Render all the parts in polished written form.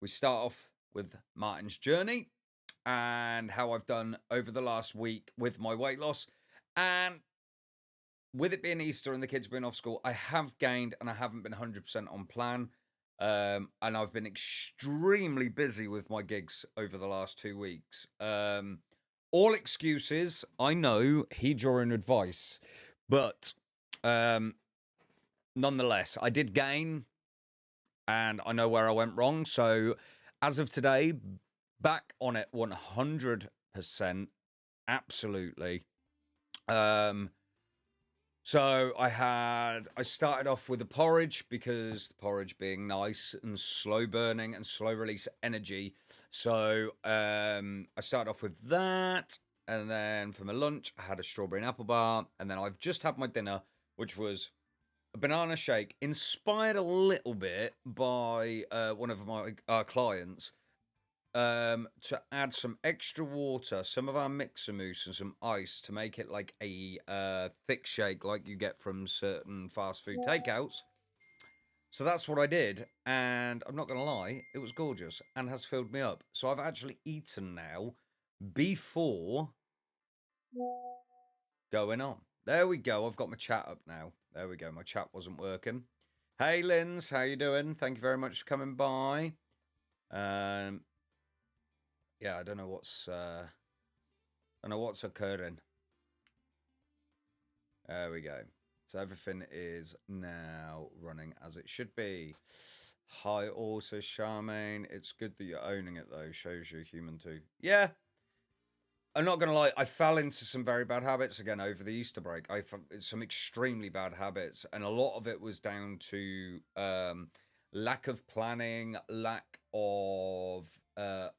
we start off with Martin's journey and how I've done over the last week with my weight loss. And with it being Easter and the kids being off school, I have gained and I haven't been 100% on plan. And I've been extremely busy with my gigs over the last 2 weeks. All excuses, I know, heed your own advice. But nonetheless, I did gain and I know where I went wrong. So as of today, back on it 100%. Absolutely. So I started off with the porridge because the porridge being nice and slow burning and slow release energy. So I started off with that. And then for my lunch, I had a strawberry and apple bar. And then I've just had my dinner, which was a banana shake, inspired a little bit by one of my clients to add some extra water, some of our mixer mousse, and some ice to make it like a thick shake like you get from certain fast food takeouts. So that's what I did, and I'm not going to lie, it was gorgeous and has filled me up. So I've actually eaten now before going on. There we go. I've got my chat up now. There we go. My chat wasn't working. Hey, Linz, how you doing? Thank you very much for coming by. Yeah, I don't know what's occurring. There we go. So everything is now running as it should be. Hi, also Charmaine. It's good that you're owning it though. Shows you're human too. Yeah. I'm not gonna lie. I fell into some very bad habits again over the Easter break. Some extremely bad habits, and a lot of it was down to lack of planning, lack of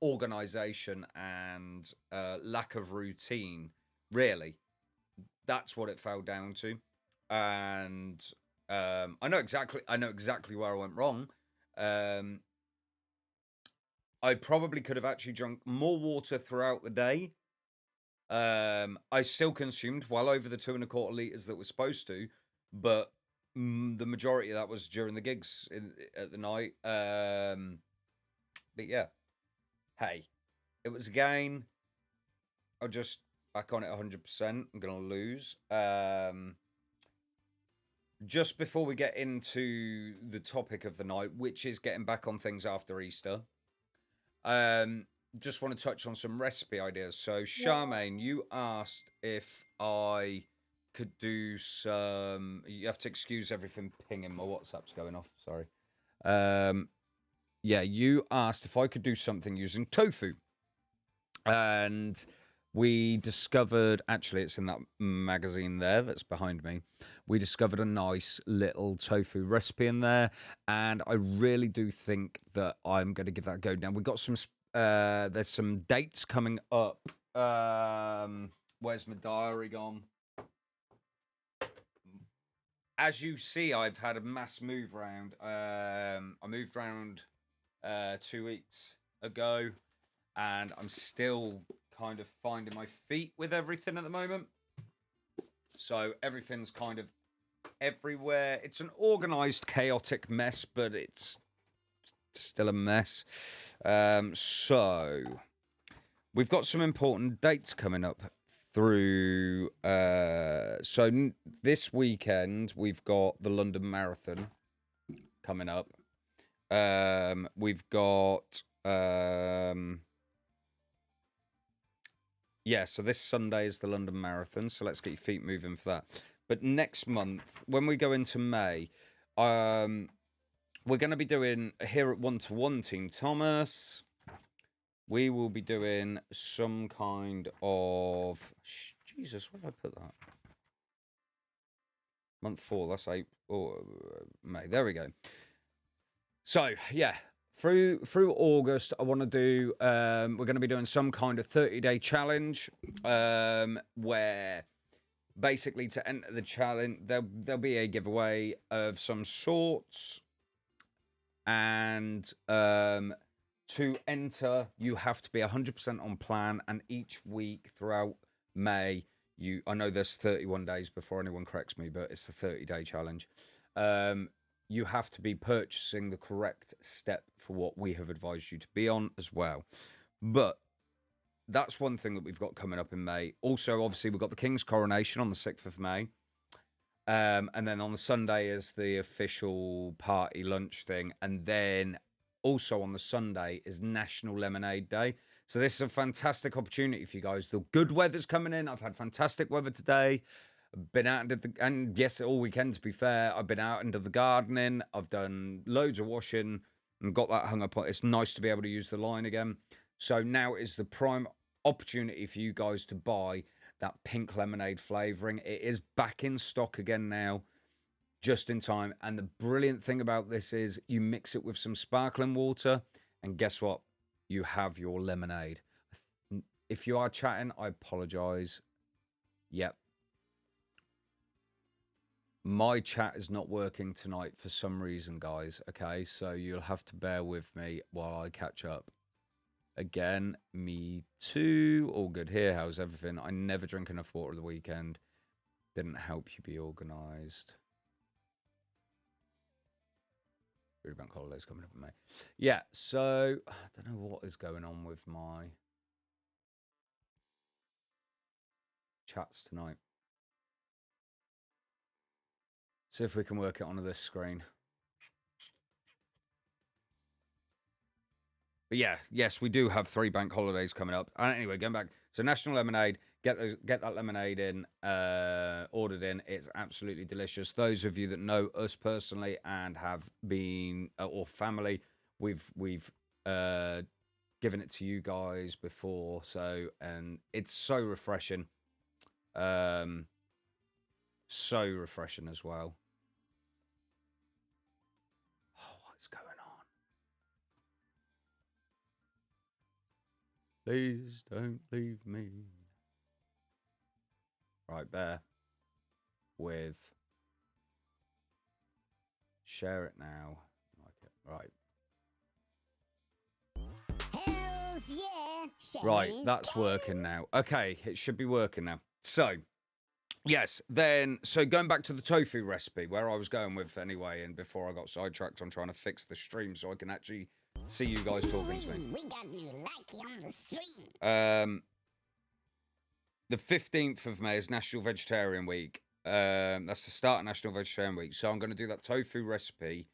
organization, and lack of routine. Really, that's what it fell down to. And I know exactly where I went wrong. I probably could have actually drunk more water throughout the day. I still consumed well over the 2.25 liters that we're supposed to, but the majority of that was during the gigs at the night. But yeah, hey, it was a gain. I'll just back on it 100%. I'm gonna lose. Just before we get into the topic of the night, which is getting back on things after Easter, just want to touch on some recipe ideas. So, Charmaine, you asked if I could do some. You have to excuse everything pinging. My WhatsApp's going off. Sorry. Yeah, you asked if I could do something using tofu, and we discovered, actually, it's in that magazine there that's behind me. We discovered a nice little tofu recipe in there, and I really do think that I'm going to give that a go. Now, we've got some, there's some dates coming up. Where's my diary gone? As you see, I've had a mass move round. I moved round 2 weeks ago, and I'm still kind of finding my feet with everything at the moment. So everything's kind of everywhere. It's an organized, chaotic mess, but it's still a mess. So we've got some important dates coming up through. So this weekend we've got the London Marathon coming up. We've got yeah, so this Sunday is the London Marathon, so let's get your feet moving for that. But next month, when we go into May, we're going to be doing, here at One-to-One Team Thomas, we will be doing some kind of, Jesus, where did I put that? Month 4, that's April, May, there we go. So, yeah. Through August, I want to do. We're going to be doing some kind of 30-day challenge, where basically to enter the challenge, there'll be a giveaway of some sorts, and to enter, you have to be 100% on plan, and each week throughout May, I know there's 31 days before anyone corrects me, but it's the 30-day challenge. you have to be purchasing the correct step for what we have advised you to be on as well. But that's one thing that we've got coming up in May. Also, obviously, we've got the King's coronation on the 6th of May. And then on the Sunday is the official party lunch thing. And then also on the Sunday is National Lemonade Day. So this is a fantastic opportunity for you guys. The good weather's coming in. I've had fantastic weather today. Been out into the, and yes, all weekend to be fair. I've been out into the gardening. I've done loads of washing and got that hung up on. It's nice to be able to use the line again. So now is the prime opportunity for you guys to buy that pink lemonade flavoring. It is back in stock again now, just in time. And the brilliant thing about this is you mix it with some sparkling water, and guess what? You have your lemonade. If you are chatting, I apologize. Yep. My chat is not working tonight for some reason, guys. Okay, so you'll have to bear with me while I catch up. Again, me too. All good here. How's everything? I never drink enough water the weekend. Didn't help you be organised. Bank holidays coming up in May. Yeah, so I don't know what is going on with my chats tonight. See if we can work it onto this screen. But yeah, yes, we do have 3 bank holidays coming up. Anyway, going back. So National Lemonade, get that lemonade in, ordered in. It's absolutely delicious. Those of you that know us personally and have been, or family, we've given it to you guys before. So, and it's so refreshing. So refreshing as well. Oh, what's going on? Please don't leave me. Right there. With share it now. Like it. Right. Hells yeah. Right, that's working now. Okay, it should be working now. So, yes, then, so going back to the tofu recipe, where I was going with anyway, and before I got sidetracked on trying to fix the stream so I can actually see you guys talking to me. We got you lucky on the stream. The 15th of May is National Vegetarian Week. That's the start of National Vegetarian Week. So I'm going to do that tofu recipe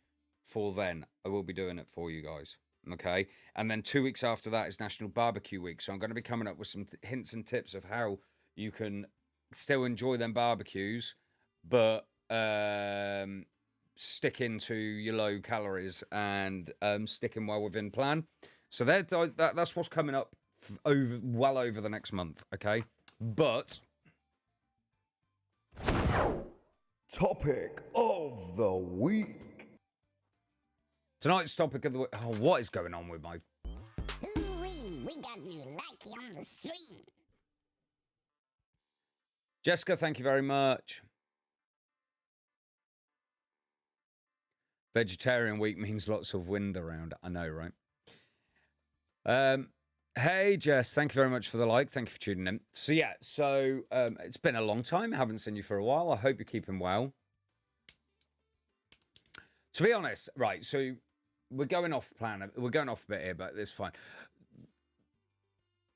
for then. I will be doing it for you guys. Okay. And then 2 weeks after that is National Barbecue Week. So I'm going to be coming up with some hints and tips of how you can still enjoy them barbecues, but stick into your low calories and sticking well within plan. So that's what's coming up well over the next month. Okay. But topic of the week. Tonight's topic of the week. Oh, what is going on with my? We got you lucky on the stream. Jessica, thank you very much. Vegetarian week means lots of wind around. I know, right? Hey, Jess, thank you very much for the like. Thank you for tuning in. So, yeah, it's been a long time. I haven't seen you for a while. I hope you're keeping well. To be honest, right, so we're going off plan. We're going off a bit here, but it's fine.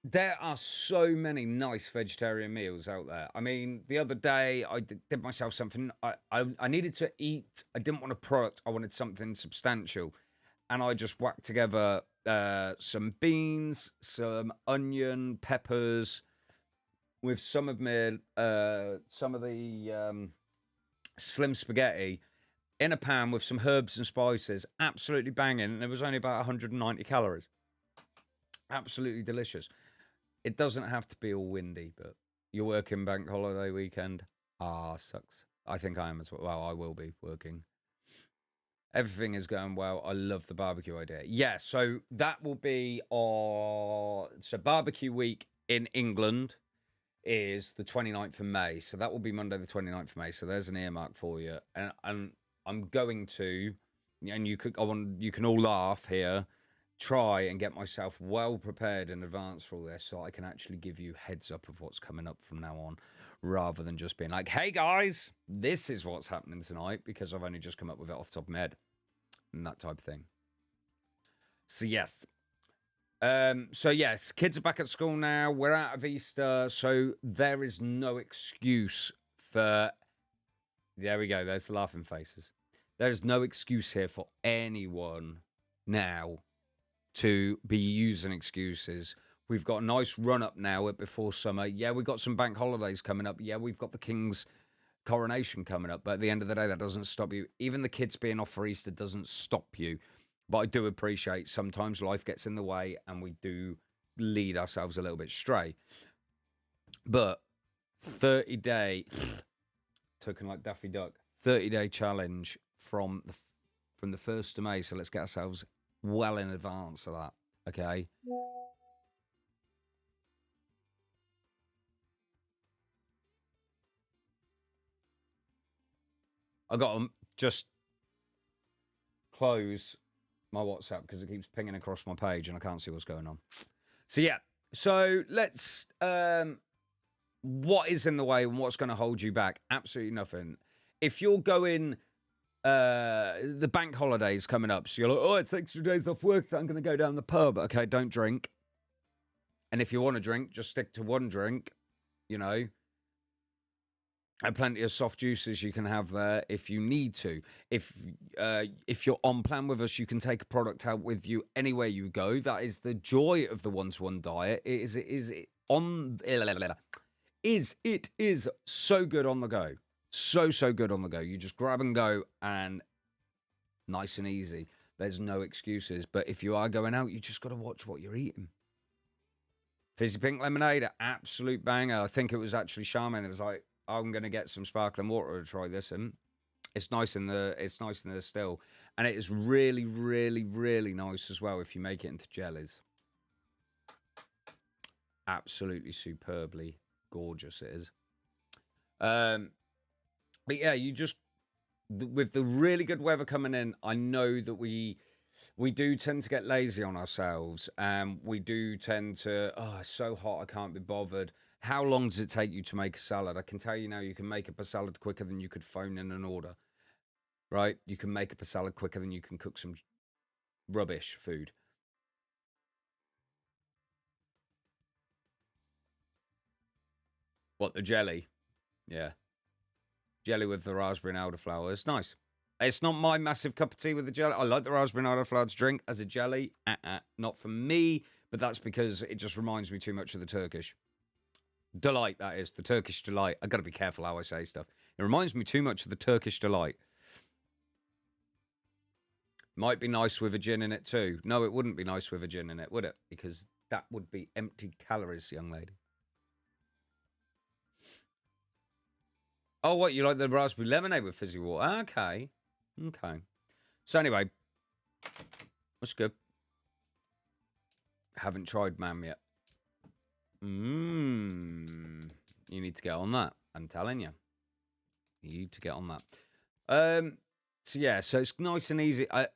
There are so many nice vegetarian meals out there. I mean, the other day, I did myself something. I needed to eat. I didn't want a product. I wanted something substantial. And I just whacked together some beans, some onion, peppers, with some of the slim spaghetti in a pan with some herbs and spices. Absolutely banging. And it was only about 190 calories. Absolutely delicious. It doesn't have to be all windy, but you're working bank holiday weekend. Sucks. I think I am as well. Well, I will be working. Everything is going well. I love the barbecue idea. Yeah, so that will be so barbecue week in England is the 29th of May. So that will be Monday the 29th of May. So there's an earmark for you. And I'm going to, and you can all laugh here, try and get myself well prepared in advance for all this so I can actually give you heads up of what's coming up from now on. rather than just being like, hey guys, this is what's happening tonight because I've only just come up with it off the top of my head and that type of thing. So yes. So yes, kids are back at school now. We're out of Easter, so there is no excuse for. There we go. There's the laughing faces. There is no excuse here for anyone now to be using excuses. We've got a nice run up now before summer. Yeah, we've got some bank holidays coming up. Yeah, we've got the King's coronation coming up. But at the end of the day, that doesn't stop you. Even the kids being off for Easter doesn't stop you. But I do appreciate sometimes life gets in the way and we do lead ourselves a little bit stray. But 30-day, talking like Daffy Duck, 30-day challenge from the 1st of May. So let's get ourselves well in advance of that. Okay. I got to just close my WhatsApp because it keeps pinging across my page and I can't see what's going on. So yeah, so let's what is in the way and what's going to hold you back? Absolutely nothing. If you're going the bank holidays coming up, so you're like, oh, it's extra days off work, so I'm going to go down the pub. Okay, don't drink. And if you want to drink, just stick to one drink, you know. And plenty of soft juices you can have there if you need to. If you're on plan with us, you can take a product out with you anywhere you go. That is the joy of the one-to-one diet. It is so good on the go. So good on the go. You just grab and go and nice and easy. There's no excuses. But if you are going out, you just got to watch what you're eating. Fizzy pink lemonade, absolute banger. I think it was actually Charmaine that was like, I'm going to get some sparkling water to try this, and it's nice in the still, and it is really, really, really nice as well if you make it into jellies. Absolutely superbly gorgeous it is. But yeah, you just with the really good weather coming in, I know that we do tend to get lazy on ourselves, and we do tend to, oh, it's so hot, I can't be bothered. How long does it take you to make a salad? I can tell you now, you can make up a salad quicker than you could phone in an order, right? You can make up a salad quicker than you can cook some rubbish food. What, the jelly? Yeah. Jelly with the raspberry and elderflower. It's nice. It's not my massive cup of tea with the jelly. I like the raspberry and elderflower to drink as a jelly. Not for me, but that's because it just reminds me too much of the Turkish delight, that is, the Turkish delight. I got to be careful how I say stuff. It reminds me too much of the Turkish delight. Might be nice with a gin in it too. No, it wouldn't be nice with a gin in it, would it? Because that would be empty calories, young lady. Oh, what, you like the raspberry lemonade with fizzy water? Okay. So anyway, that's good. Haven't tried Mam yet. You need to get on that. I'm telling you. You need to get on that. So yeah, so it's nice and easy. I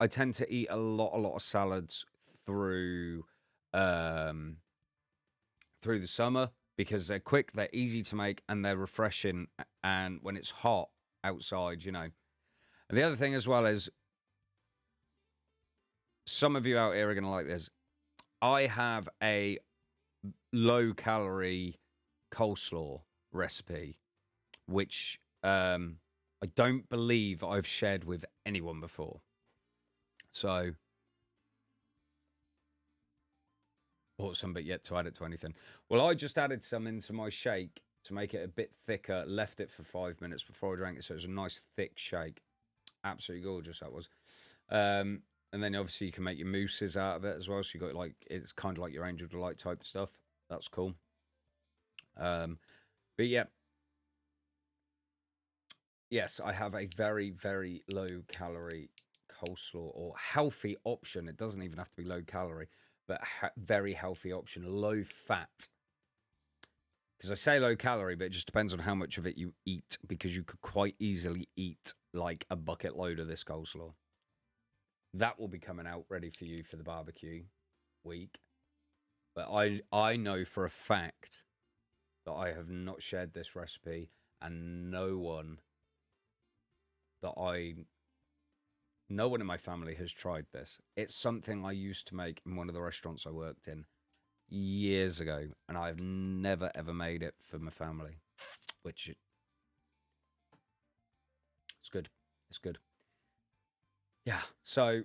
tend to eat a lot of salads through the summer because they're quick, they're easy to make, and they're refreshing. And when it's hot outside, you know. And the other thing as well is, some of you out here are going to like this. I have a low-calorie coleslaw recipe, which I don't believe I've shared with anyone before. So, bought some, but yet to add it to anything. Well, I just added some into my shake to make it a bit thicker, left it for 5 minutes before I drank it, so it was a nice thick shake. Absolutely gorgeous, that was. And then obviously you can make your mousses out of it as well. So you got like, it's kind of like your Angel Delight type stuff. That's cool. But yeah. Yes, I have a very, very low calorie coleslaw, or healthy option. It doesn't even have to be low calorie, but very healthy option, low fat. Because I say low calorie, but it just depends on how much of it you eat, because you could quite easily eat like a bucket load of this coleslaw. That will be coming out ready for you for the barbecue week. But I know for a fact that I have not shared this recipe, and no one in my family has tried this. It's something I used to make in one of the restaurants I worked in years ago, and I've never ever made it for my family, which it's good. It's good. Yeah. So,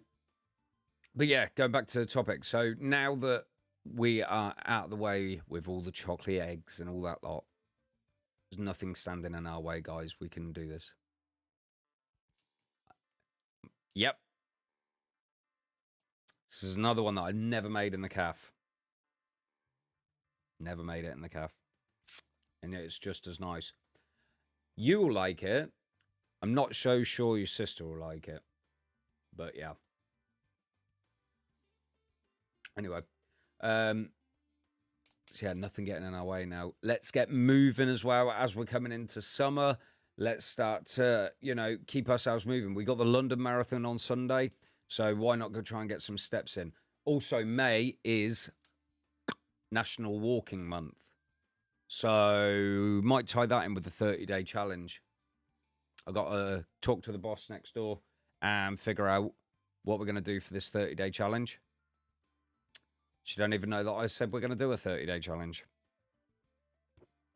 but yeah, going back to the topic. So now that we are out of the way with all the chocolate eggs and all that lot, there's nothing standing in our way, guys. We can do this. Yep. This is another one that I never made in the calf. Never made it in the calf. And it's just as nice. You will like it. I'm not so sure your sister will like it. But yeah. Anyway. So yeah, nothing getting in our way now. Let's get moving as well as we're coming into summer. Let's start to, keep ourselves moving. We got the London Marathon on Sunday. So why not go try and get some steps in? Also, May is National Walking Month. So might tie that in with the 30-day challenge. I've got to talk to the boss next door and figure out what we're going to do for this 30-day challenge. She don't even know that I said we're going to do a 30-day challenge.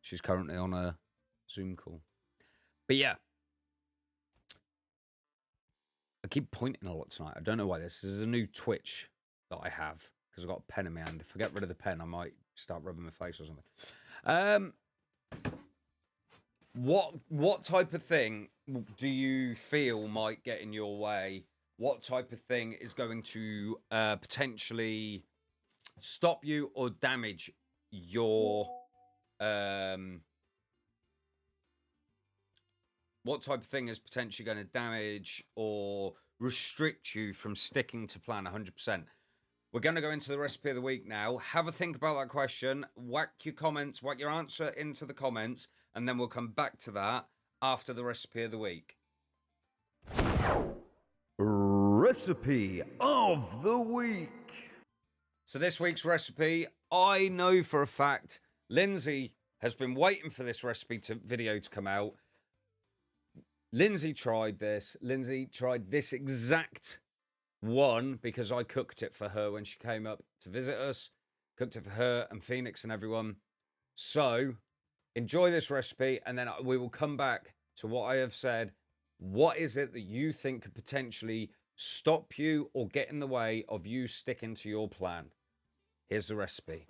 She's currently on a Zoom call. But yeah. I keep pointing a lot tonight. I don't know why. This is a new twitch that I have because I've got a pen in my hand. If I get rid of the pen, I might start rubbing my face or something. What type of thing do you feel might get in your way? What type of thing is going to potentially stop you or damage your what type of thing is potentially going to damage or restrict you from sticking to plan 100%? We're going to go into the recipe of the week now. Have a think about that question. Whack your answer into the comments, and then we'll come back to that after the recipe of the week. Recipe of the week. So this week's recipe, I know for a fact, Lindsay has been waiting for this recipe video to come out. Lindsay tried this. Lindsay tried this exact one because I cooked it for her when she came up to visit us. Cooked it for her and Phoenix and everyone. So enjoy this recipe, and then we will come back to what I have said. What is it that you think could potentially stop you or get in the way of you sticking to your plan? Here's the recipe.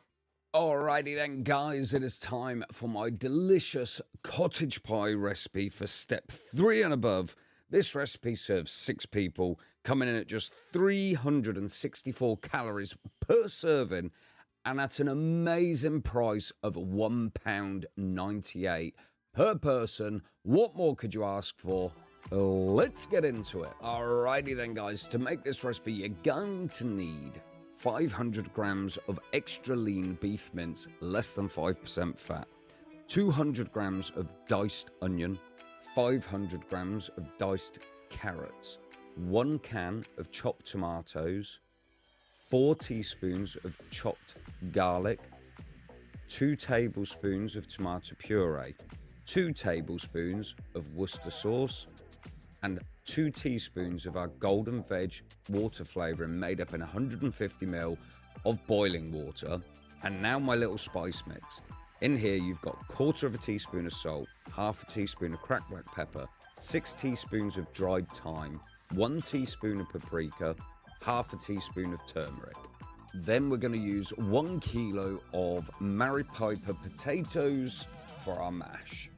Alrighty then, guys, it is time for my delicious cottage pie recipe for step 3 and above. This recipe serves 6 people, coming in at just 364 calories per serving and at an amazing price of £1.98 per person. What more could you ask for? Let's get into it. Alrighty then, guys, to make this recipe, you're going to need 500 grams of extra lean beef mince, less than 5% fat, 200 grams of diced onion, 500 grams of diced carrots, 1 can of chopped tomatoes, 4 teaspoons of chopped garlic, 2 tablespoons of tomato puree, 2 tablespoons of Worcester sauce, and 2 teaspoons of our golden veg water flavouring made up in 150 ml of boiling water. And now my little spice mix. In here you've got 1/4 teaspoon of salt, 1/2 teaspoon of cracked black pepper, 6 teaspoons of dried thyme, 1 teaspoon of paprika, 1/2 teaspoon of turmeric. Then we're going to use 1 kilo of Mary Piper potatoes for our mash.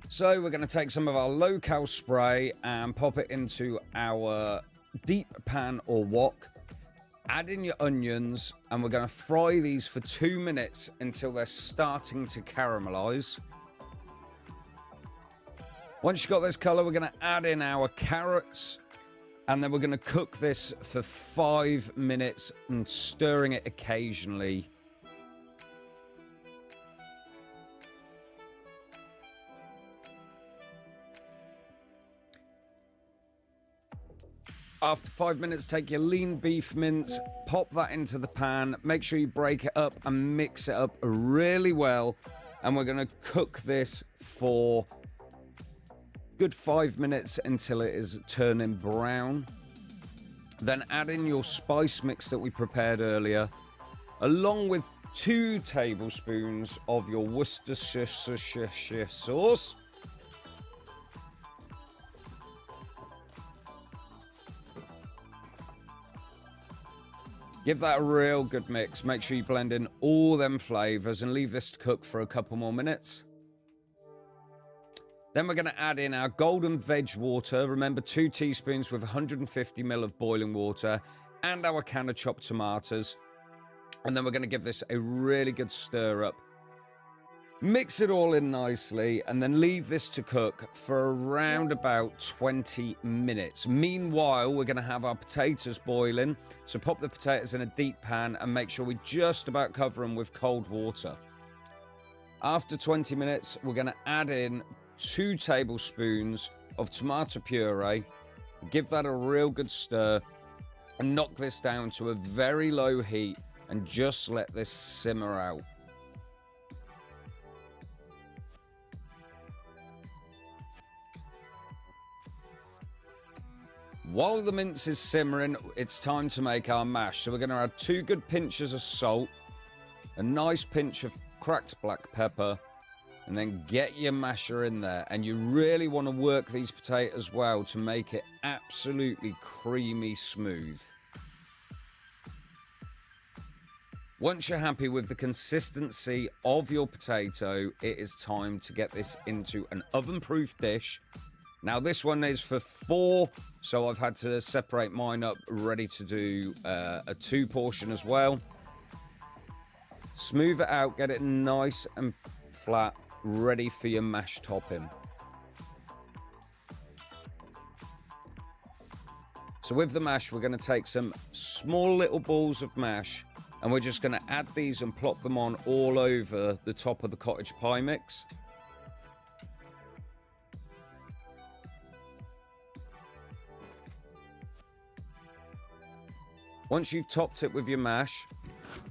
So we're going to take some of our low-cal spray and pop it into our deep pan or wok. Add in your onions, and we're going to fry these for 2 minutes until they're starting to caramelize. Once you've got this color, we're going to add in our carrots, and then we're going to cook this for 5 minutes and stirring it occasionally. After 5 minutes, take your lean beef mince, pop that into the pan, make sure you break it up and mix it up really well. And we're going to cook this for good 5 minutes until it is turning brown. Then add in your spice mix that we prepared earlier, along with 2 tablespoons of your Worcestershire sauce. Give that a real good mix. Make sure you blend in all them flavors and leave this to cook for a couple more minutes. Then we're going to add in our golden veg water. Remember, 2 teaspoons with 150 ml of boiling water, and our can of chopped tomatoes. And then we're going to give this a really good stir up. Mix it all in nicely, and then leave this to cook for around about 20 minutes. Meanwhile, we're going to have our potatoes boiling. So pop the potatoes in a deep pan and make sure we just about cover them with cold water. After 20 minutes, we're going to add in 2 tablespoons of tomato puree. Give that a real good stir and knock this down to a very low heat and just let this simmer out. While the mince is simmering, it's time to make our mash. So we're going to add 2 good pinches of salt, a nice pinch of cracked black pepper, and then get your masher in there. And you really want to work these potatoes well to make it absolutely creamy smooth. Once you're happy with the consistency of your potato, it is time to get this into an oven-proof dish. Now, this one is for 4, so I've had to separate mine up, ready to do a 2 portion as well. Smooth it out, get it nice and flat, ready for your mash topping. So with the mash, we're going to take some small little balls of mash, and we're just going to add these and plop them on all over the top of the cottage pie mix. Once you've topped it with your mash,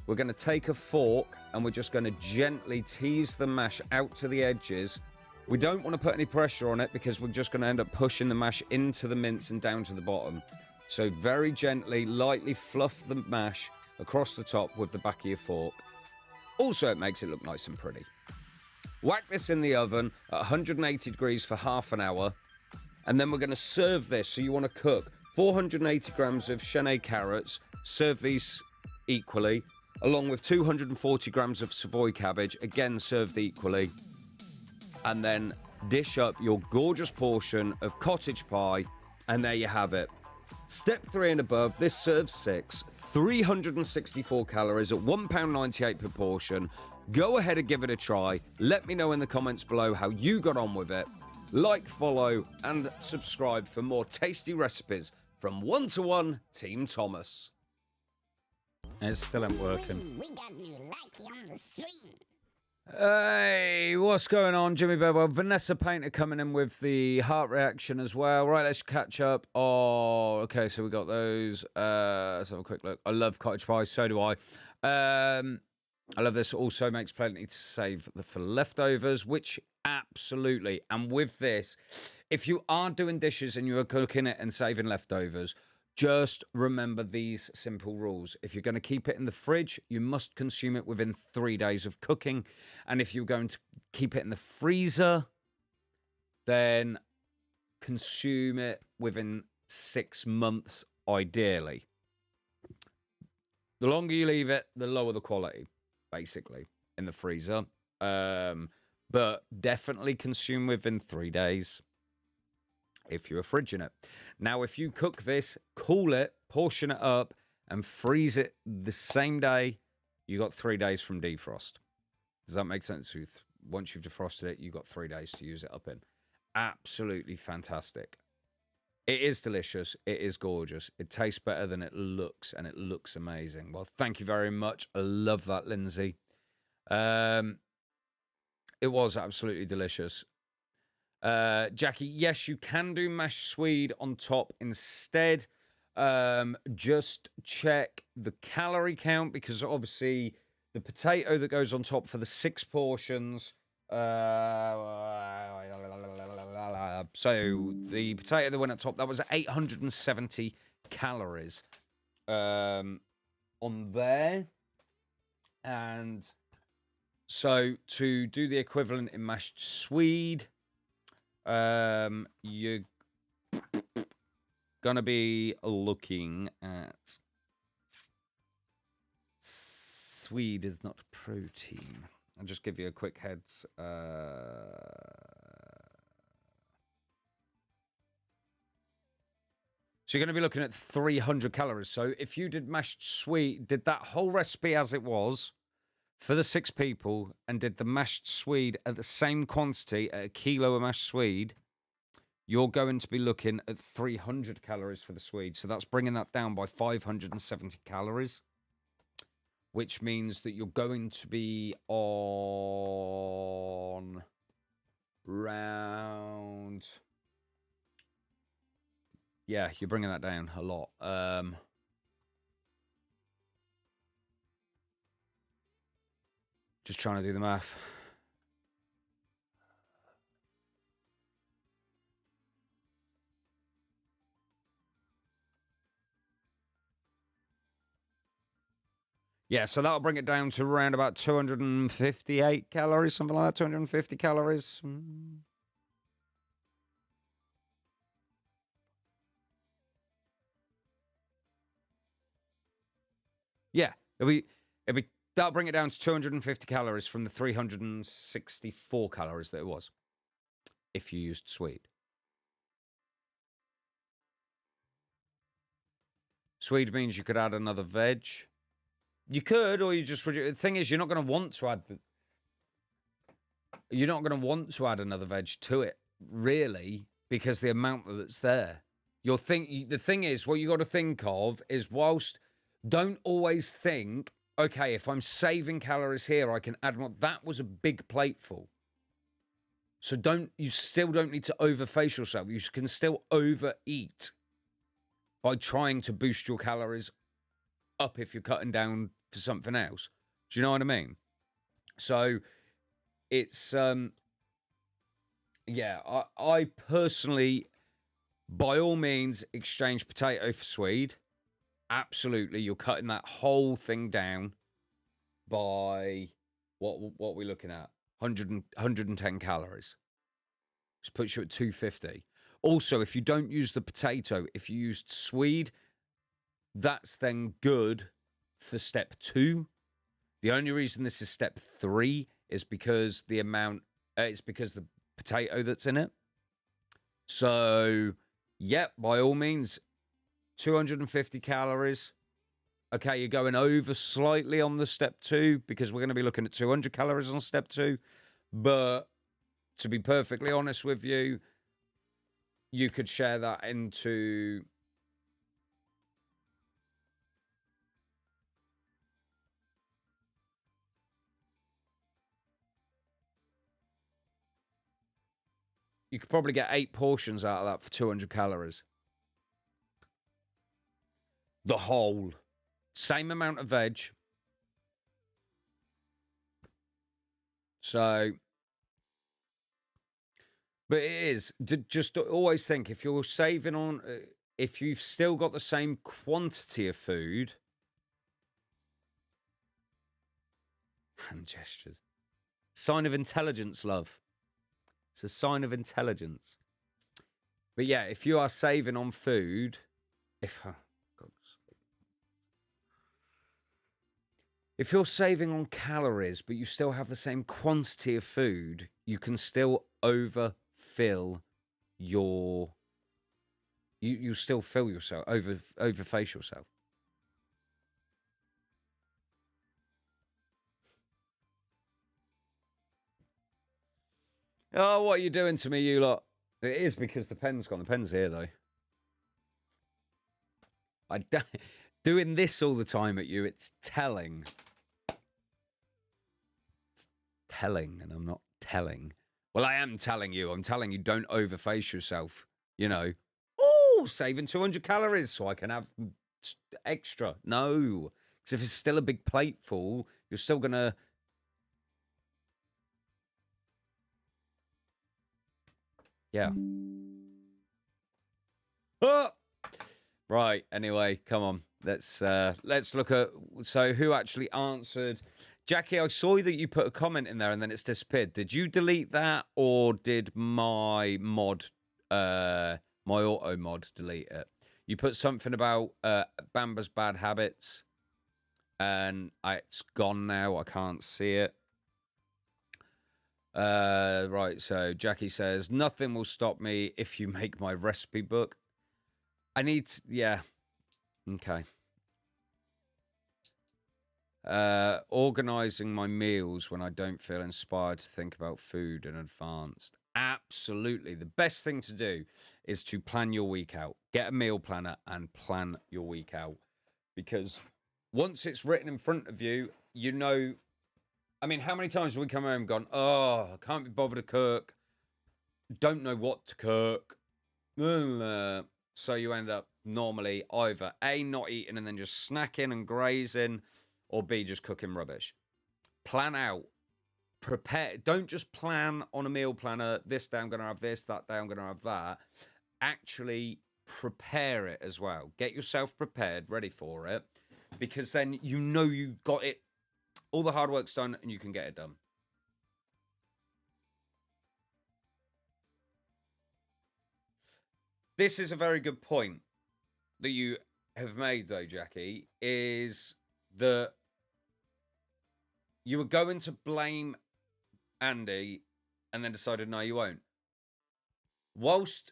we're going to take a fork and we're just going to gently tease the mash out to the edges. We don't want to put any pressure on it because we're just going to end up pushing the mash into the mince and down to the bottom. So very gently, lightly fluff the mash across the top with the back of your fork. Also, it makes it look nice and pretty. Whack this in the oven at 180 degrees for half an hour. And then we're going to serve this. So you want to cook 480 grams of Chenet carrots. Serve these equally, along with 240 grams of Savoy cabbage, again served equally. And then dish up your gorgeous portion of cottage pie, and there you have it. Step 3 and above, this serves 6, 364 calories at £1.98 per portion. Go ahead and give it a try. Let me know in the comments below how you got on with it. Like, follow, and subscribe for more tasty recipes from 1-to-1 Team Thomas. It still ain't working. We got you lucky on the stream. Hey, what's going on, Jimmy Bedwell? Vanessa Painter coming in with the heart reaction as well. Right, let's catch up. Oh, okay, so we got those. Let's have a quick look. I love cottage pie, so do I. I love this. Also makes plenty to save for leftovers, which absolutely. And with this, if you are doing dishes and you are cooking it and saving leftovers, just remember these simple rules. If you're going to keep it in the fridge, you must consume it within 3 days of cooking. And if you're going to keep it in the freezer, then consume it within 6 months, ideally. The longer you leave it, the lower the quality, basically, in the freezer. But definitely consume within 3 days if you're fridging it. Now, if you cook this, cool it, portion it up, and freeze it the same day, you got 3 days from defrost. Does that make sense? Once you've defrosted it, you got 3 days to use it up in. Absolutely fantastic. It is delicious. It is gorgeous. It tastes better than it looks, and it looks amazing. Well, thank you very much. I love that, Lindsay. It was absolutely delicious. Jackie, yes, you can do mashed swede on top instead. Just check the calorie count, because obviously the potato that goes on top for the 6 portions So the potato that went at top, that was 870 calories on there. And so to do the equivalent in mashed swede, you're gonna be looking at swede is not protein. I'll just give you a quick heads. So you're going to be looking at 300 calories. So if you did mashed swede, did that whole recipe as it was for the 6 people, and did the mashed swede at the same quantity at a kilo of mashed swede, you're going to be looking at 300 calories for the swede. So that's bringing that down by 570 calories, which means that you're going to be on round... Yeah, you're bringing that down a lot. Just trying to do the math. Yeah, so that'll bring it down to around about 258 calories, something like that, 250 calories. Yeah, that'll bring it down to 250 calories from the 364 calories that it was if you used swede. Swede means you could add another veg. You could, or you just... The thing is, you're not going to want to add... You're not going to want to add another veg to it, really, because the amount that's there. The thing is, what you got to think of is, whilst... Don't always think, okay, if I'm saving calories here, I can add more. That was a big plateful. So you still don't need to overface yourself. You can still overeat by trying to boost your calories up if you're cutting down for something else. Do you know what I mean? So it's, yeah, I personally, by all means, exchange potato for swede. Absolutely, you're cutting that whole thing down by what we're looking at, 110 calories. This puts you at 250. Also, if you don't use the potato, if you used swede, that's then good for step 2. The only reason this is step 3 is because it's because the potato that's in it. So, yeah, by all means, 250 calories. Okay, you're going over slightly on the step 2 because we're going to be looking at 200 calories on step 2. But to be perfectly honest with you, you could share that into... You could probably get 8 portions out of that for 200 calories. The whole. Same amount of veg. So... But it is. Just always think, if you're saving on... if you've still got the same quantity of food... Hand gestures. Sign of intelligence, love. It's a sign of intelligence. But yeah, if you are saving on food... If you're saving on calories, but you still have the same quantity of food, you can still overfill your... You still fill yourself, overface yourself. Oh, what are you doing to me, you lot? It is because the pen's gone. The pen's here, though. Doing this all the time at you, it's telling. It's telling, and I'm not telling. Well, I am telling you. I'm telling you, don't overface yourself. You know, oh, saving 200 calories so I can have extra. No, because if it's still a big plateful, you're still going to... Yeah. Ah! Right. Anyway, come on. Let's look at. So who actually answered? Jackie, I saw that you put a comment in there and then it's disappeared. Did you delete that or did my mod, my auto mod, delete it? You put something about Bamba's bad habits, and it's gone now. I can't see it. Right. So Jackie says nothing will stop me if you make my recipe book. I need to, yeah. Okay. Organizing my meals when I don't feel inspired to think about food in advance. Absolutely. The best thing to do is to plan your week out. Get a meal planner and plan your week out. Because once it's written in front of you, you know. I mean, how many times have we come home and gone, oh, I can't be bothered to cook, don't know what to cook. So you end up normally either A, not eating and then just snacking and grazing, or B, just cooking rubbish. Plan out. Prepare. Don't just plan on a meal planner. This day I'm going to have this, that day I'm going to have that. Actually prepare it as well. Get yourself prepared, ready for it, because then you know you got it. All the hard work's done and you can get it done. This is a very good point that you have made, though, Jackie, is that you were going to blame Andy and then decided, no, you won't. Whilst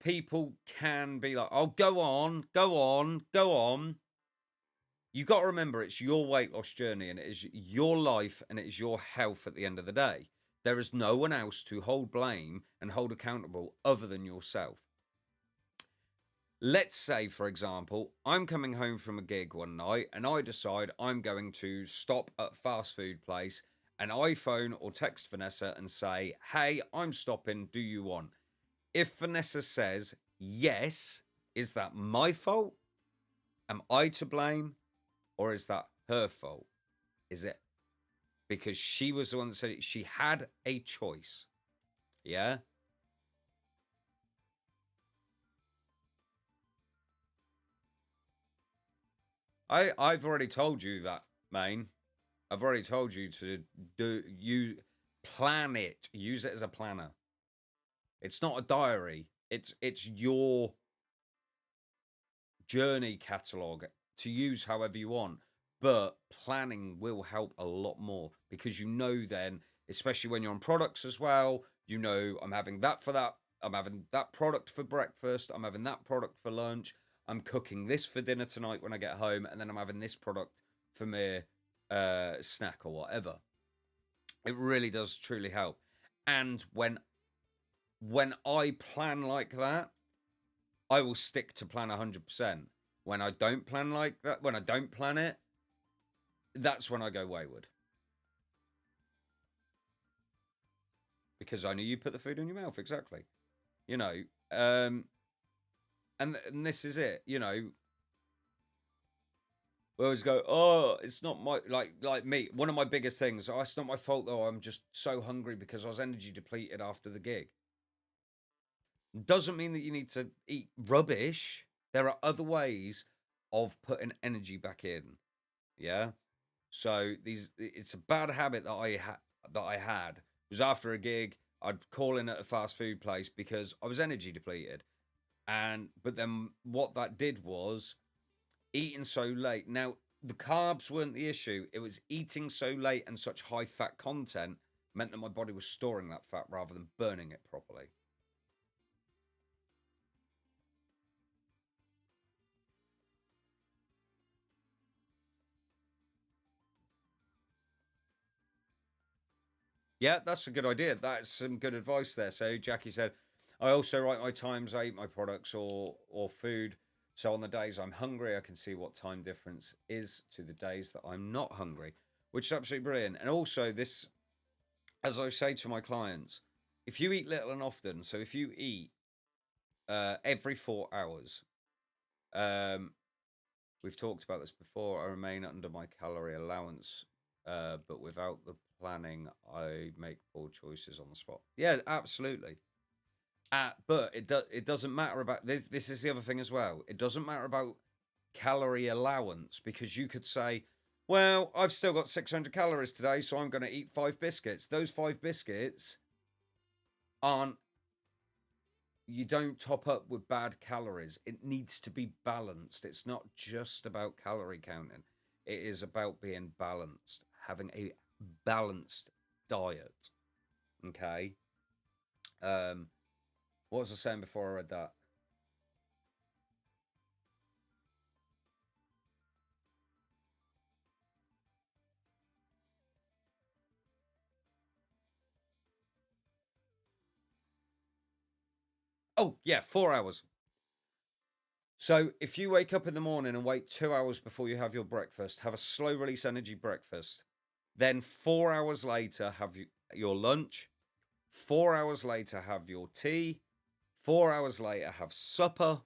people can be like, oh, go on, go on, go on. You got to remember it's your weight loss journey and it is your life and it is your health at the end of the day. There is no one else to hold blame and hold accountable other than yourself. Let's say, for example, I'm coming home from a gig one night and I decide I'm going to stop at a fast food place and I phone or text Vanessa and say, hey, I'm stopping. Do you want? If Vanessa says yes, is that my fault? Am I to blame? Or is that her fault? Is it because she was the one that said it? She had a choice? Yeah. I've already told you that, Maine. I've already told you to plan it. Use it as a planner. It's not a diary. It's your journey catalog to use however you want. But planning will help a lot more because you know then, especially when you're on products as well, you know I'm having that for that. I'm having that product for breakfast. I'm having that product for lunch. I'm cooking this for dinner tonight when I get home, and then I'm having this product for my snack or whatever. It really does truly help. And when I plan like that, I will stick to plan 100%. When I don't plan like that, when I don't plan it, that's when I go wayward. Because I knew you put the food in your mouth, exactly. You know, and this is it, you know. We always go, oh, it's not my like me. One of my biggest things, oh, it's not my fault though. I'm just so hungry because I was energy depleted after the gig. Doesn't mean that you need to eat rubbish. There are other ways of putting energy back in. Yeah. So it's a bad habit that I had. It was after a gig, I'd call in at a fast food place because I was energy depleted. But then what that did was eating so late. Now, the carbs weren't the issue. It was eating so late and such high fat content meant that my body was storing that fat rather than burning it properly. Yeah, that's a good idea. That's some good advice there. So Jackie said, I also write my times I eat my products or food. So on the days I'm hungry, I can see what time difference is to the days that I'm not hungry, which is absolutely brilliant. And also this, as I say to my clients, if you eat little and often, so if you eat every 4 hours, um, we've talked about this before, I remain under my calorie allowance but without the planning, I make poor choices on the spot. Yeah, absolutely. But it doesn't matter about this. This is the other thing as well. It doesn't matter about calorie allowance, because you could say, well, I've still got 600 calories today, so I'm going to eat 5 biscuits. Those 5 biscuits aren't, you don't top up with bad calories. It needs to be balanced. It's not just about calorie counting. It is about being balanced, having a balanced diet. Okay. What was I saying before I read that? Oh, yeah, 4 hours. So if you wake up in the morning and wait 2 hours before you have your breakfast, have a slow release energy breakfast, then 4 hours later have your lunch, 4 hours later have your tea, 4 hours later have supper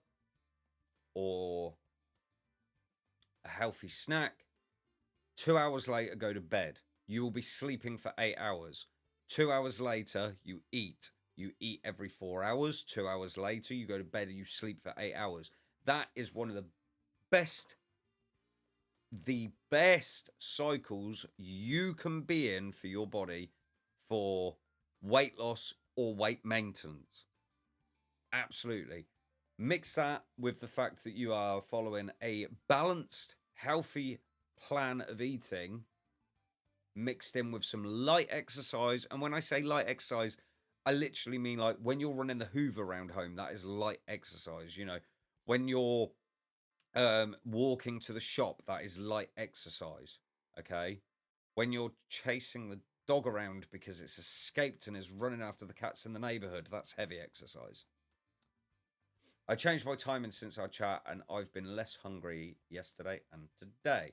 or a healthy snack, 2 hours later go to bed. You will be sleeping for 8 hours. 2 hours later you eat. You eat every 4 hours. 2 hours later you go to bed and you sleep for 8 hours. That is one of best the best cycles you can be in for your body for weight loss or weight maintenance. Absolutely. Mix that with the fact that you are following a balanced, healthy plan of eating, mixed in with some light exercise. And when I say light exercise, I literally mean like when you're running the Hoover around home, that is light exercise. You know, when you're walking to the shop, that is light exercise. Okay. When you're chasing the dog around because it's escaped and is running after the cats in the neighborhood, that's heavy exercise. I changed my timing since our chat, and I've been less hungry yesterday and today.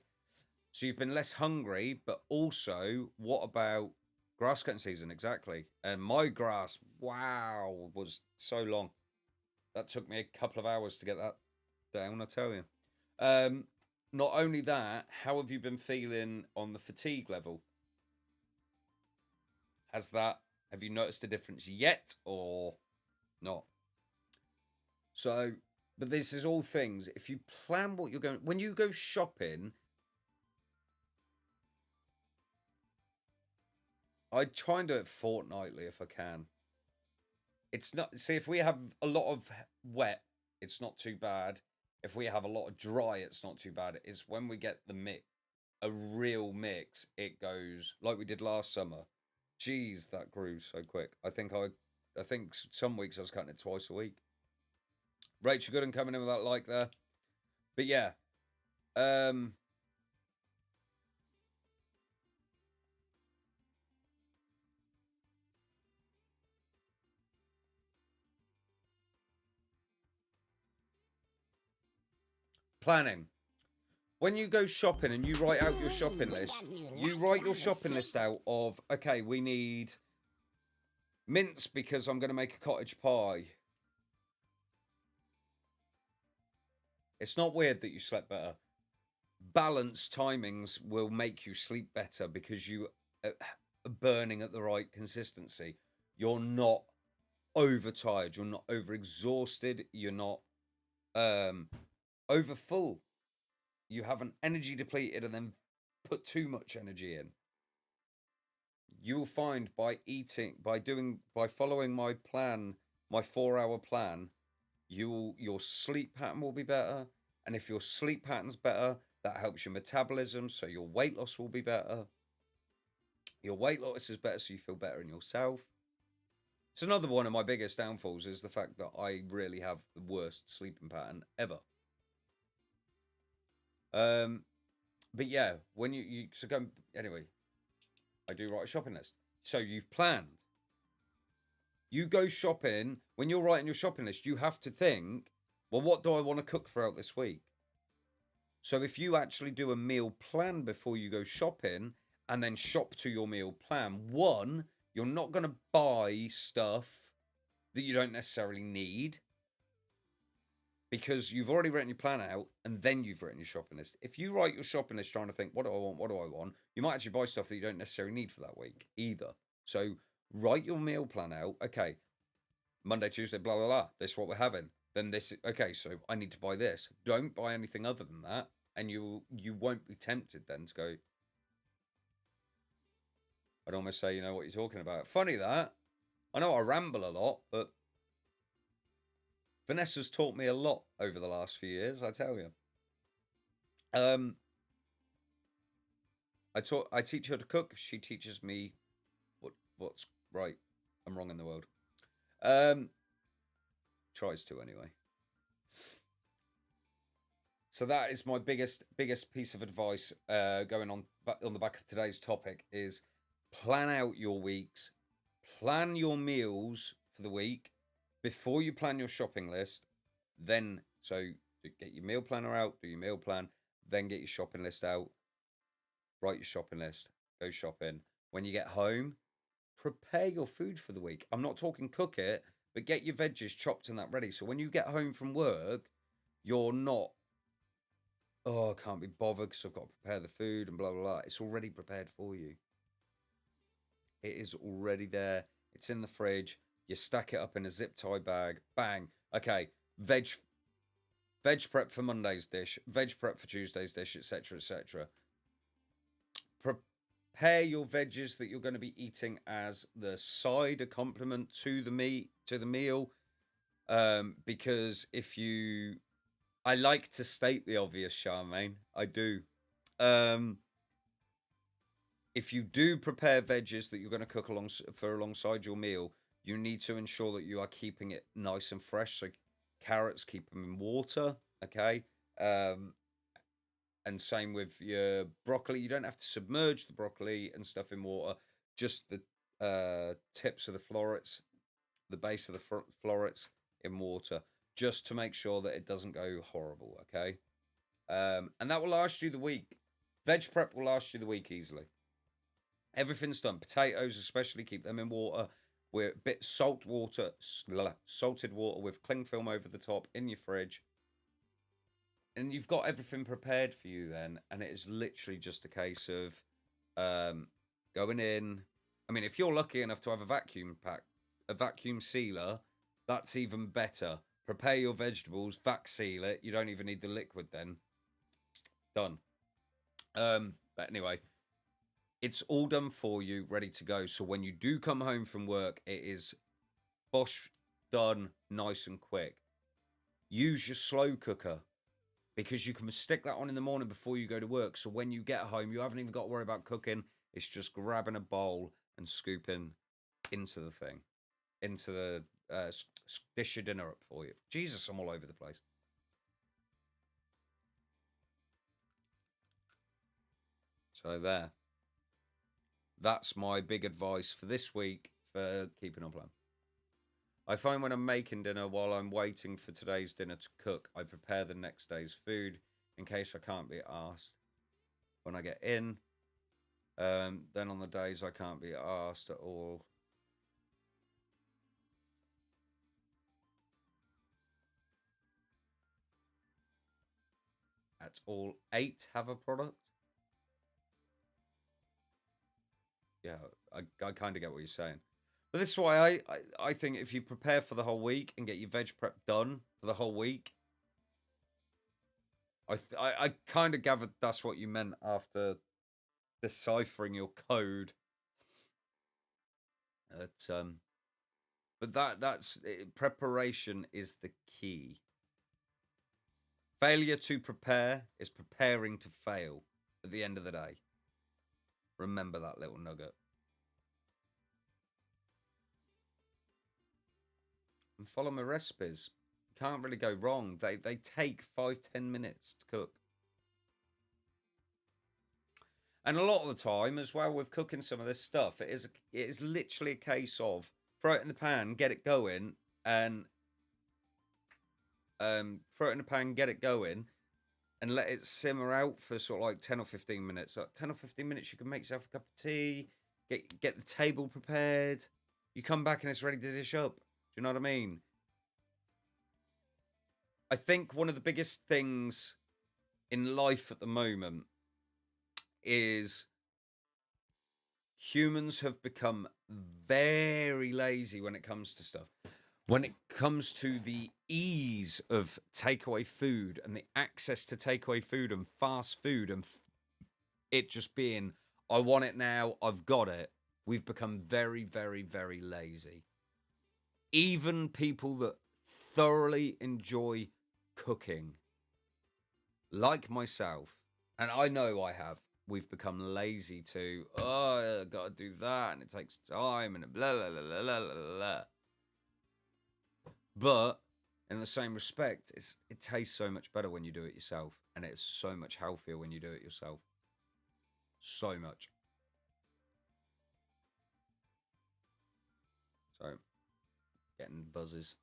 So you've been less hungry, but also, what about grass cutting season? Exactly. And my grass, wow, was so long. That took me a couple of hours to get that down, I tell you. Not only that, how have you been feeling on the fatigue level? Have you noticed a difference yet or not? So, but this is all things. If you plan what you're going, when you go shopping, I try and do it fortnightly if I can. It's not, see, if we have a lot of wet, it's not too bad. If we have a lot of dry, it's not too bad. It's when we get the mix, a real mix, it goes like we did last summer. Jeez, that grew so quick. I think some weeks I was cutting it twice a week. Rachel Gooden coming in with that like there. But yeah, um, planning. When you go shopping and you write out your shopping list, you write your shopping list out of, okay, we need mince because I'm going to make a cottage pie. It's not weird that you slept better. Balanced timings will make you sleep better because you are burning at the right consistency. You're not overtired. You're not overexhausted. You're not over full. You haven't energy depleted and then put too much energy in. You will find by eating, by following my plan, my 4 hour plan, your sleep pattern will be better. And if your sleep pattern's better, that helps your metabolism, so your weight loss will be better. Your weight loss is better, so you feel better in yourself. It's another one of my biggest downfalls is the fact that I really have the worst sleeping pattern ever. But yeah, when you so go anyway, I do write a shopping list. So you've planned. You go shopping, when you're writing your shopping list, you have to think, well, what do I want to cook throughout this week? So if you actually do a meal plan before you go shopping and then shop to your meal plan, one, you're not going to buy stuff that you don't necessarily need because you've already written your plan out and then you've written your shopping list. If you write your shopping list trying to think, what do I want? What do I want? You might actually buy stuff that you don't necessarily need for that week either. So write your meal plan out. Okay, Monday, Tuesday, blah, blah, blah. This is what we're having. Then this, okay, so I need to buy this. Don't buy anything other than that. And you won't be tempted then to go, I'd almost say, you know what you're talking about. Funny that. I know I ramble a lot, but Vanessa's taught me a lot over the last few years, I tell you. I teach her to cook. She teaches me what's right and wrong in the world. Tries to anyway. So that is my biggest piece of advice going on the back of today's topic is plan out your weeks, plan your meals for the week before you plan your shopping list. Then, so get your meal planner out, do your meal plan, then get your shopping list out, write your shopping list, go shopping. When you get home, prepare your food for the week. I'm not talking cook it, but get your veggies chopped and that ready. So when you get home from work, you're not, oh, I can't be bothered because I've got to prepare the food and blah, blah, blah. It's already prepared for you. It is already there. It's in the fridge. You stack it up in a zip tie bag. Bang. Okay. Veg prep for Monday's dish. Veg prep for Tuesday's dish, etc., etc. Prepare your veggies that you're going to be eating as the side accompaniment to the meal. Because I like to state the obvious, Charmaine. I do. If you do prepare veggies that you're going to cook alongside your meal, you need to ensure that you are keeping it nice and fresh. So carrots, keep them in water, okay? And same with your broccoli. You don't have to submerge the broccoli and stuff in water. Just the tips of the florets, the base of the florets in water, just to make sure that it doesn't go horrible, okay? And that will last you the week. Veg prep will last you the week easily. Everything's done. Potatoes especially, keep them in water. With a bit salted water with cling film over the top in your fridge. And you've got everything prepared for you then. And it is literally just a case of going in. I mean, if you're lucky enough to have a vacuum sealer, that's even better. Prepare your vegetables, vac seal it. You don't even need the liquid then. Done. But anyway, it's all done for you, ready to go. So when you do come home from work, it is bosh, done, nice and quick. Use your slow cooker because you can stick that on in the morning before you go to work. So when you get home, you haven't even got to worry about cooking. It's just grabbing a bowl and scooping into the thing, into the dish your dinner up for you. Jesus, I'm all over the place. So there. That's my big advice for this week for keeping on plan. I find when I'm making dinner while I'm waiting for today's dinner to cook, I prepare the next day's food in case I can't be asked when I get in. Then on the days I can't be asked at all, eight have a product. Yeah, I kind of get what you're saying. But this is why I think if you prepare for the whole week and get your veg prep done for the whole week, I kind of gathered that's what you meant after deciphering your code. But that's preparation is the key. Failure to prepare is preparing to fail at the end of the day. Remember that little nugget. And follow my recipes. Can't really go wrong. They take 5-10 minutes to cook. And a lot of the time as well with cooking some of this stuff, it is literally a case of throw it in the pan, get it going, and throw it in the pan, get it going, and let it simmer out for sort of like 10 or 15 minutes. Like 10 or 15 minutes, you can make yourself a cup of tea, get the table prepared. You come back and it's ready to dish up. Do you know what I mean? I think one of the biggest things in life at the moment is humans have become very lazy when it comes to stuff. When it comes to the ease of takeaway food and the access to takeaway food and fast food and it just being, I want it now, I've got it, we've become very, very, very lazy. Even people that thoroughly enjoy cooking, like myself, and I know I have, we've become lazy to, oh, I gotta do that, and it takes time, and blah, blah, blah, blah, blah, blah. But in the same respect, it tastes so much better when you do it yourself, and it's so much healthier when you do it yourself. So much. So, getting buzzes.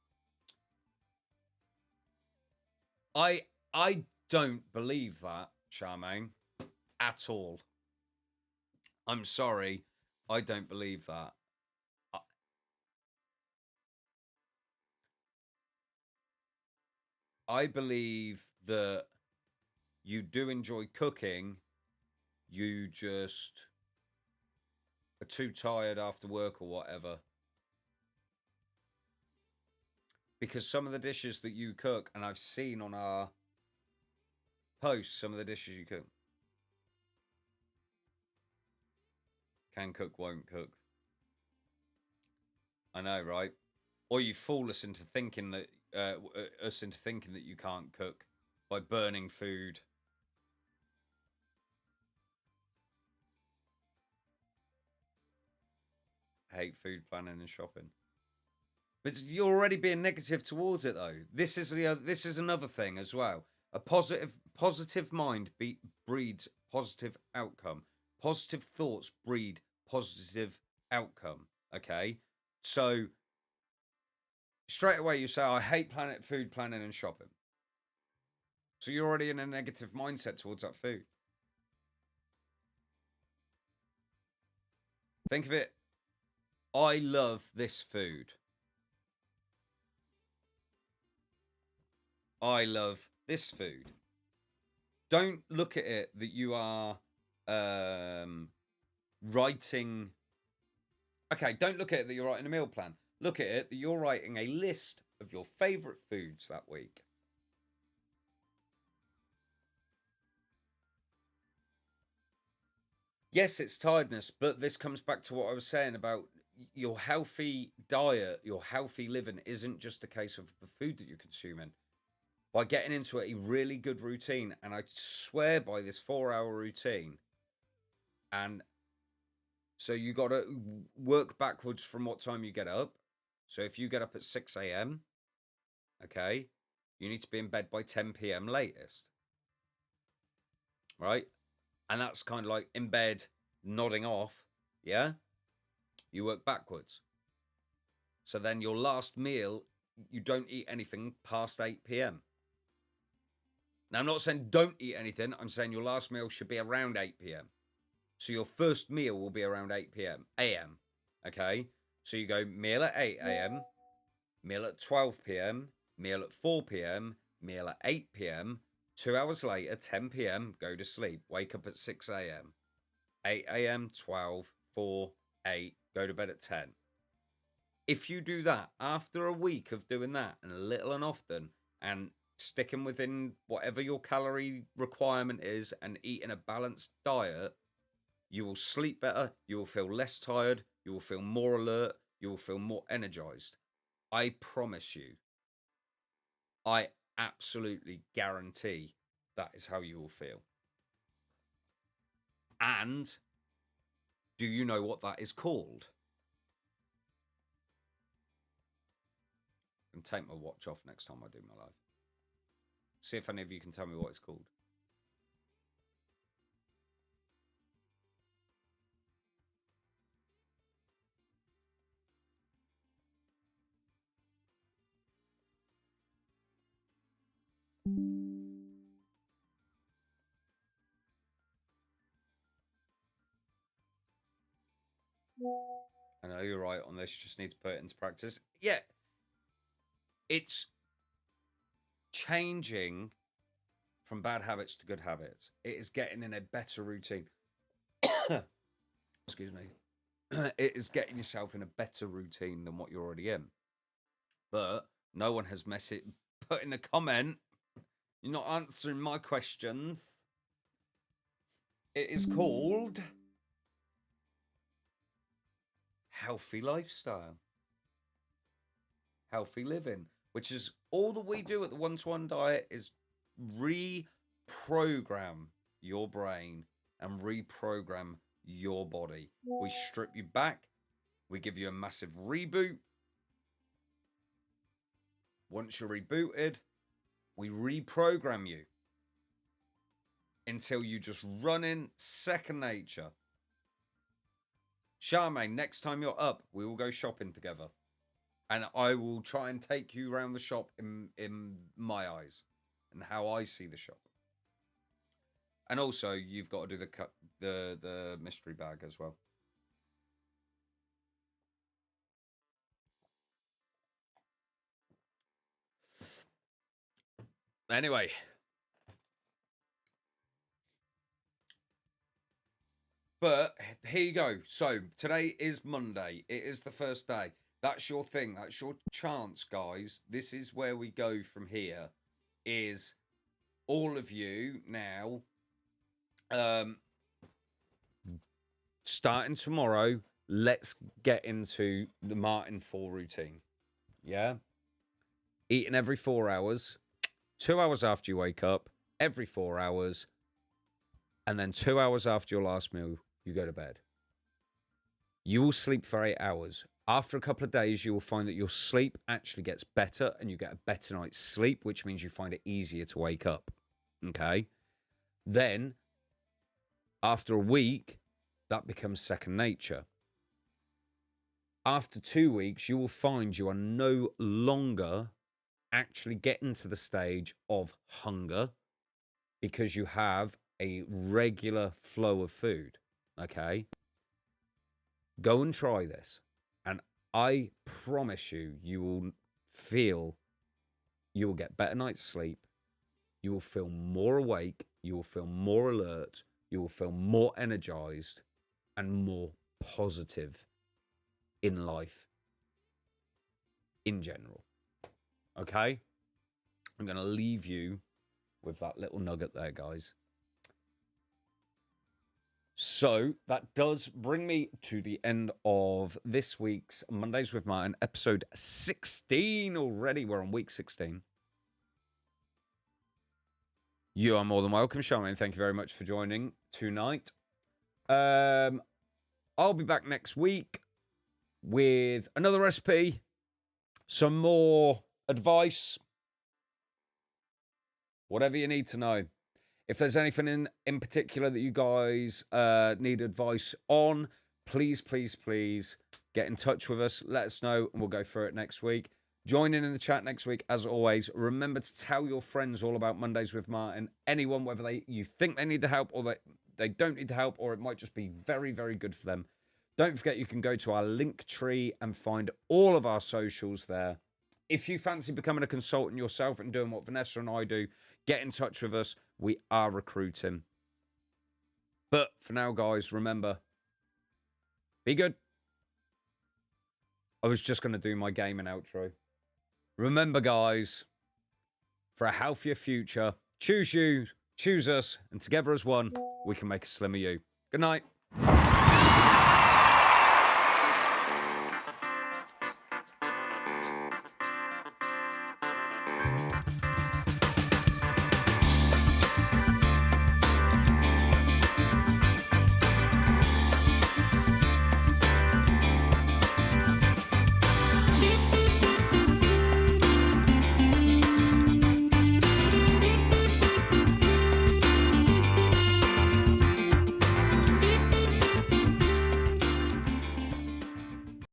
I don't believe that, Charmaine, at all. I'm sorry, I don't believe that. I, I believe that you do enjoy cooking, you just are too tired after work or whatever. Because some of the dishes that you cook, and I've seen on our posts, some of the dishes you cook, can cook, won't cook. I know, right? Or you fool us into thinking that you can't cook by burning food. Hate food planning and shopping. But you're already being negative towards it, though. This is another thing as well. A positive mind breeds positive outcome. Positive thoughts breed positive outcome. Okay, so straight away you say, "I hate food planning and shopping." So you're already in a negative mindset towards that food. Think of it. I love this food. I love this food. Don't look at it that you are writing. Okay, don't look at it that you're writing a meal plan. Look at it that you're writing a list of your favourite foods that week. Yes, it's tiredness, but this comes back to what I was saying about your healthy diet, your healthy living isn't just a case of the food that you're consuming. By getting into a really good routine, and I swear by this 4 hour routine, and so you got to work backwards from what time you get up. So if you get up at 6 a.m., okay, you need to be in bed by 10 p.m. latest, right? And that's kind of like in bed, nodding off, yeah? You work backwards. So then your last meal, you don't eat anything past 8 p.m. Now, I'm not saying don't eat anything. I'm saying your last meal should be around 8 p.m. So your first meal will be around 8 p.m. a.m. Okay? So you go meal at 8 a.m., meal at 12 p.m., meal at 4 p.m., meal at 8 p.m. 2 hours later, 10 p.m., go to sleep. Wake up at 6 a.m. 8 a.m., 12, 4, 8, go to bed at 10. If you do that after a week of doing that and little and often and sticking within whatever your calorie requirement is and eating a balanced diet, you will sleep better, you will feel less tired, you will feel more alert, you will feel more energized. I promise you. I absolutely guarantee that is how you will feel. And do you know what that is called? And take my watch off next time I do my live. See if any of you can tell me what it's called. I know you're right on this. You just need to put it into practice. Yeah. It's changing from bad habits to good habits. It is getting in a better routine. Excuse me. It is getting yourself in a better routine than what you're already in. But no one has put in a comment. You're not answering my questions. It is called healthy lifestyle, healthy living, which is all that we do at the one-to-one diet is reprogram your brain and reprogram your body. We strip you back. We give you a massive reboot. Once you're rebooted, we reprogram you until you just run in second nature. Charmaine, next time you're up, we will go shopping together. And I will try and take you around the shop in my eyes and how I see the shop. And also, you've got to do the mystery bag as well. Anyway. But here you go. So today is Monday. It is the first day. That's your thing. That's your chance, guys. This is where we go from here. Is all of you now, starting tomorrow, let's get into the Martin 4 routine. Yeah? Eating every 4 hours, 2 hours after you wake up, every 4 hours, and then 2 hours after your last meal, you go to bed. You will sleep for 8 hours. After a couple of days, you will find that your sleep actually gets better and you get a better night's sleep, which means you find it easier to wake up. Okay? Then, after a week, that becomes second nature. After 2 weeks, you will find you are no longer actually getting to the stage of hunger because you have a regular flow of food. Okay? Go and try this. And I promise you, you will get better night's sleep. You will feel more awake. You will feel more alert. You will feel more energized and more positive in life in general. Okay? I'm going to leave you with that little nugget there, guys. So that does bring me to the end of this week's Mondays with Martin, episode 16 already. We're on week 16. You are more than welcome, Charmaine. Thank you very much for joining tonight. I'll be back next week with another recipe, some more advice, whatever you need to know. If there's anything in particular that you guys need advice on, please get in touch with us. Let us know, and we'll go through it next week. Join in the chat next week, as always. Remember to tell your friends all about Mondays with Martin. Anyone, whether you think they need the help or they don't need the help, or it might just be very, very good for them. Don't forget, you can go to our link tree and find all of our socials there. If you fancy becoming a consultant yourself and doing what Vanessa and I do, get in touch with us. We are recruiting. But for now, guys, remember, be good. I was just going to do my gaming outro. Remember, guys, for a healthier future, choose you, choose us, and together as one, we can make a slimmer you. Good night.